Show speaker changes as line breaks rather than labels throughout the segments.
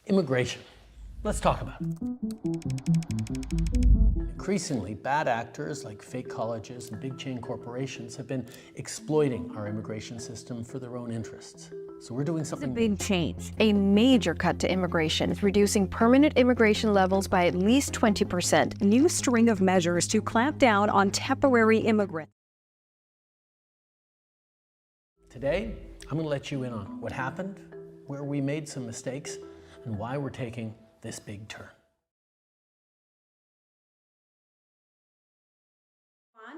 Immigration. Let's talk about it. Increasingly, bad actors like fake colleges and big chain corporations have been exploiting our immigration system for their own interests. So we're doing something.
It's a big change, a major cut to immigration, reducing permanent immigration levels by at least 20%.
A new string of measures to clamp down on temporary immigrants.
Today, I'm going to let you in on what happened, where we made some mistakes, and why we're taking this big turn.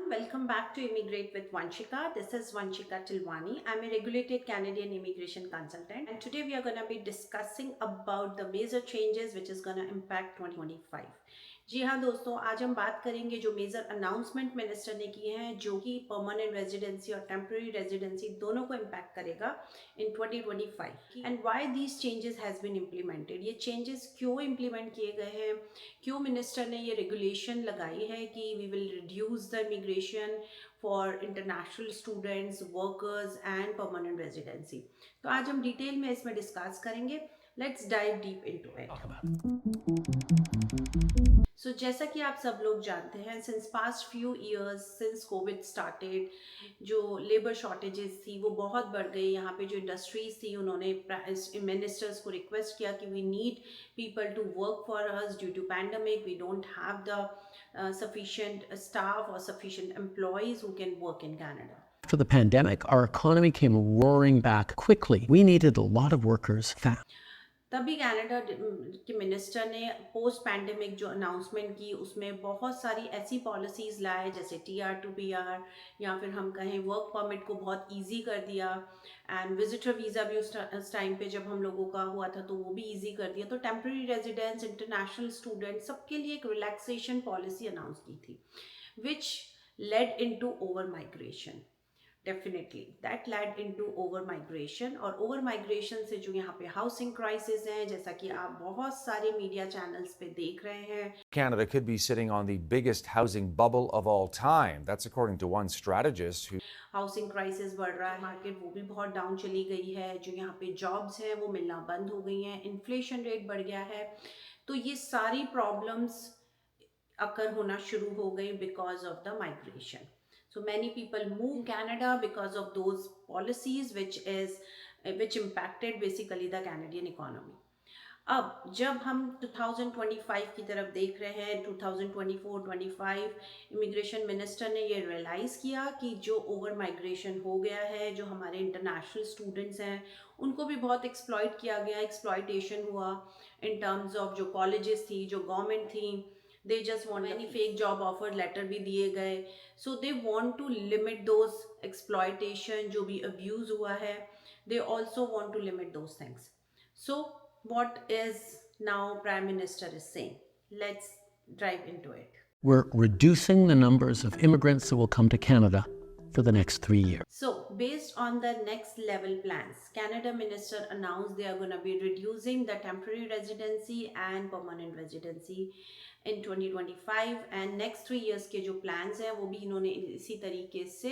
Welcome back to Immigrate with Vanshika. This is Vanshika Tilwani. I'm a regulated Canadian immigration consultant, and today we are going to be discussing about the major changes which is going to impact 2025. जी हाँ दोस्तों, आज हम बात करेंगे जो major announcement minister ने किए हैं जो कि परमानेंट रेजिडेंसी और टेम्पररी रेजिडेंसी दोनों को इम्पैक्ट करेगा in 2025 and why these changes has been implemented. ये चेंजेस क्यों इम्प्लीमेंट किए गए हैं, क्यों मिनिस्टर ने ये रेगुलेशन लगाई है कि we will reduce the immigration for international students, workers and permanent residency. तो आज हम डिटेल में इसमें डिस्कस करेंगे। Let's dive deep into it. So जैसा कि आप सब लोग जानते हैं, since past few years since covid started, जो लेबर शॉर्टेजेस थी वो बहुत बढ़ गई। यहाँ पे जो इंडस्ट्रीज थी उन्होंने मिनिस्टर्स को रिक्वेस्ट किया कि we need people to work for us due to pandemic, we don't have the sufficient staff or sufficient employees who can work in Canada.
After the pandemic, our economy came roaring back quickly. We needed a lot of workers fast.
तभी Canada के minister ने post pandemic जो announcement की उसमें बहुत सारी ऐसी policies लाए जैसे TR to PR, या फिर हम कहें वर्क परमिट को बहुत इजी कर दिया, एंड विजिटर वीज़ा भी उस टाइम पे जब हम लोगों का हुआ था तो वो भी इजी कर दिया। तो टेम्प्रेरी रेजिडेंट्स, इंटरनेशनल स्टूडेंट्स, सबके लिए एक रिलैक्सेशन पॉलिसी अनाउंस की थी which led into over migration. Definitely that led into over migration, और ओवर माइग्रेशन से जो यहाँ पे हाउसिंग क्राइसिस है, जैसा कि आप बहुत सारे मीडिया चैनल्स पे देख रहे हैं,
Canada could be sitting on the biggest housing bubble of all time. That's according to one strategist who
housing crisis बढ़ रहा है, मार्केट वो भी बहुत डाउन चली गई है, जो यहाँ पे जॉब्स हैं वो मिलना बंद हो गई हैं, इन्फ्लेशन रेट बढ़ गया है। तो ये सारी प्रॉब्लम्स अकर होना शुरू हो गई because of the migration. So many people move Canada because of those policies which impacted basically the Canadian economy. अब जब हम 2025 की तरफ देख रहे हैं, 2024-25, इमिग्रेशन मिनिस्टर ने ये रियलाइज़ किया कि जो ओवर माइग्रेशन हो गया है, जो हमारे इंटरनेशनल स्टूडेंट्स हैं उनको भी बहुत एक्सप्लॉइट किया गया, एक्सप्लॉइटेशन हुआ इन टर्म्स ऑफ जो कॉलेजेस थी, जो गवर्नमेंट थी, they just want any fake job offer letter भी दिए गए। so they want to limit those exploitation, जो भी abuse हुआ है, they also want to limit those things. So what is now Prime Minister is saying? Let's dive into it.
We're reducing the numbers of immigrants that will come to Canada for the next 3 years.
So based on the next level plans, Canada Minister announced they are going to be reducing the temporary residency and permanent residency in 2025, and next 3 years के जो plans हैं वो भी इन्होंने इसी तरीके से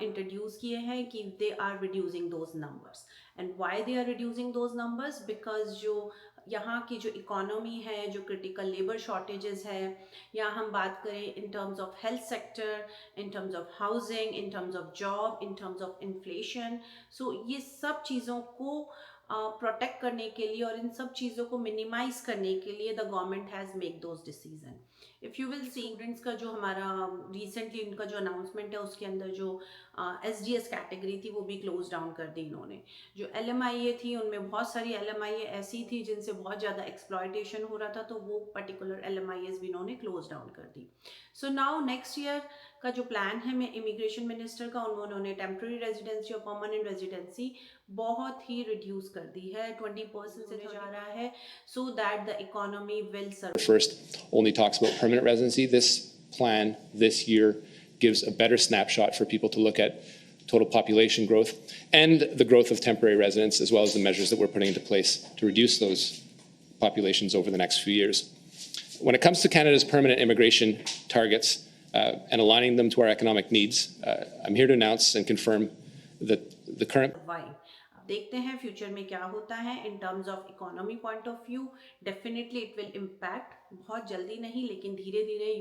introduce किए हैं कि they are reducing those numbers. And why they are reducing those numbers? Because जो यहाँ की जो इकोनॉमी है, जो क्रिटिकल लेबर शॉर्टेजेस है, या हम बात करें in terms of health sector, in terms of housing, in terms of job, in terms of inflation, so ये सब चीज़ों को प्रोटेक्ट करने के लिए और इन सब चीज़ों को मिनिमाइज करने के लिए the government has make those decision. If you will see students का जो हमारा रिसेंटली उनका जो अनाउंसमेंट है उसके अंदर जो SGS कैटेगरी थी वो भी क्लोज डाउन कर दी इन्होंने। जो LMIA थी उनमें बहुत सारी LMIA ऐसी थी जिनसे बहुत ज़्यादा एक्सप्लॉयटेशन हो रहा था, तो वो पर्टिकुलर LMIAs भी इन्होंने क्लोज डाउन कर दी। सो नाउ नेक्स्ट ईयर का जो प्लान है मैं इमिग्रेशन मिनिस्टर का, उन्होंने टेम्प्रेरी रेजिडेंसी और परमानेंट रेजिडेंसी बहुत ही रिड्यूस कर दी है, 20% से जा रहा है, so that the economy will serve.
First only talks about permanent residency. This plan this year gives a better snapshot for people to look at total population growth and the growth of temporary residents, as well as the measures that we're putting into place to reduce those populations over the next few years. When it comes to Canada's permanent immigration targets and aligning them to our economic needs, I'm here to announce and confirm that the current...
Why? देखते हैं future में क्या होता है in terms of economy point of view. Definitely it will impact, बहुत जल्दी नहीं लेकिन धीरे धीरे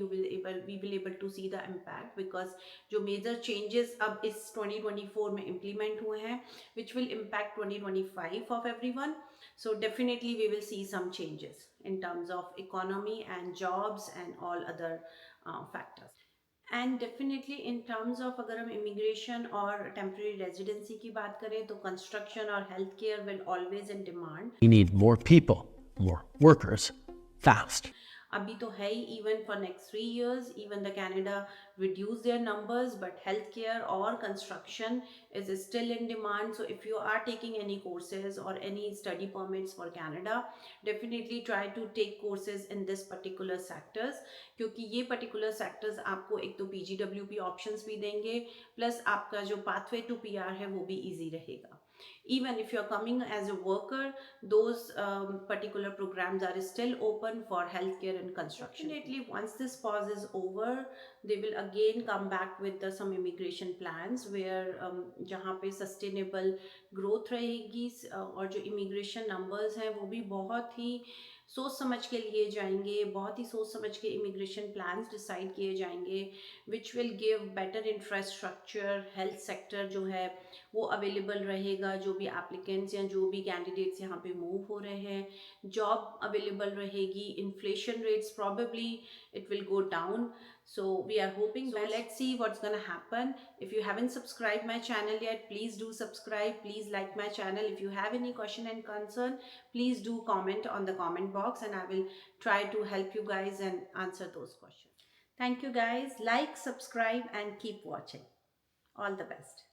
we will able to see the impact, because जो मेजर चेंजेस अब इस 2024 में इम्प्लीमेंट हुए हैं which will impact 2025 of everyone. So definitely we will see some changes in terms of economy and jobs and all other factors. And definitely in terms of अगर हम immigration और temporary residency की बात करें तो construction और healthcare will always in demand.
We need more people, more workers, fast.
अभी तो है ही, even for next 3 years, even the Canada reduce their numbers, but healthcare or construction is still in demand. So if you are taking any courses or any study permits for Canada, definitely try to take courses in this particular sectors, क्योंकि ये particular sectors आपको एक तो PGWP options भी देंगे, plus आपका जो pathway to PR है वो भी easy रहेगा. Even if you're coming as a worker, those particular programs are still open for healthcare and construction. Definitely, once this pause is over, they will again come back with some immigration plans where जहाँ पे sustainable growth रहेगी और जो immigration numbers हैं वो भी बहुत ही सोच समझ के लिए जाएंगे, बहुत ही सोच समझ के इमिग्रेशन प्लान्स डिसाइड किए जाएंगे which will give better infrastructure. Health sector जो है वो अवेलेबल रहेगा, जो भी एप्लीकेंट्स या जो भी कैंडिडेट्स यहाँ पे मूव हो रहे हैं, जॉब अवेलेबल रहेगी, inflation rates probably it will go down. So we are hoping. So let's see what's gonna happen. If you haven't subscribed my channel yet, please do subscribe. Please like my channel. If you have any question and concern, please do comment on the comment box and I will try to help you guys and answer those questions. Thank you guys. Like, subscribe and keep watching. All the best.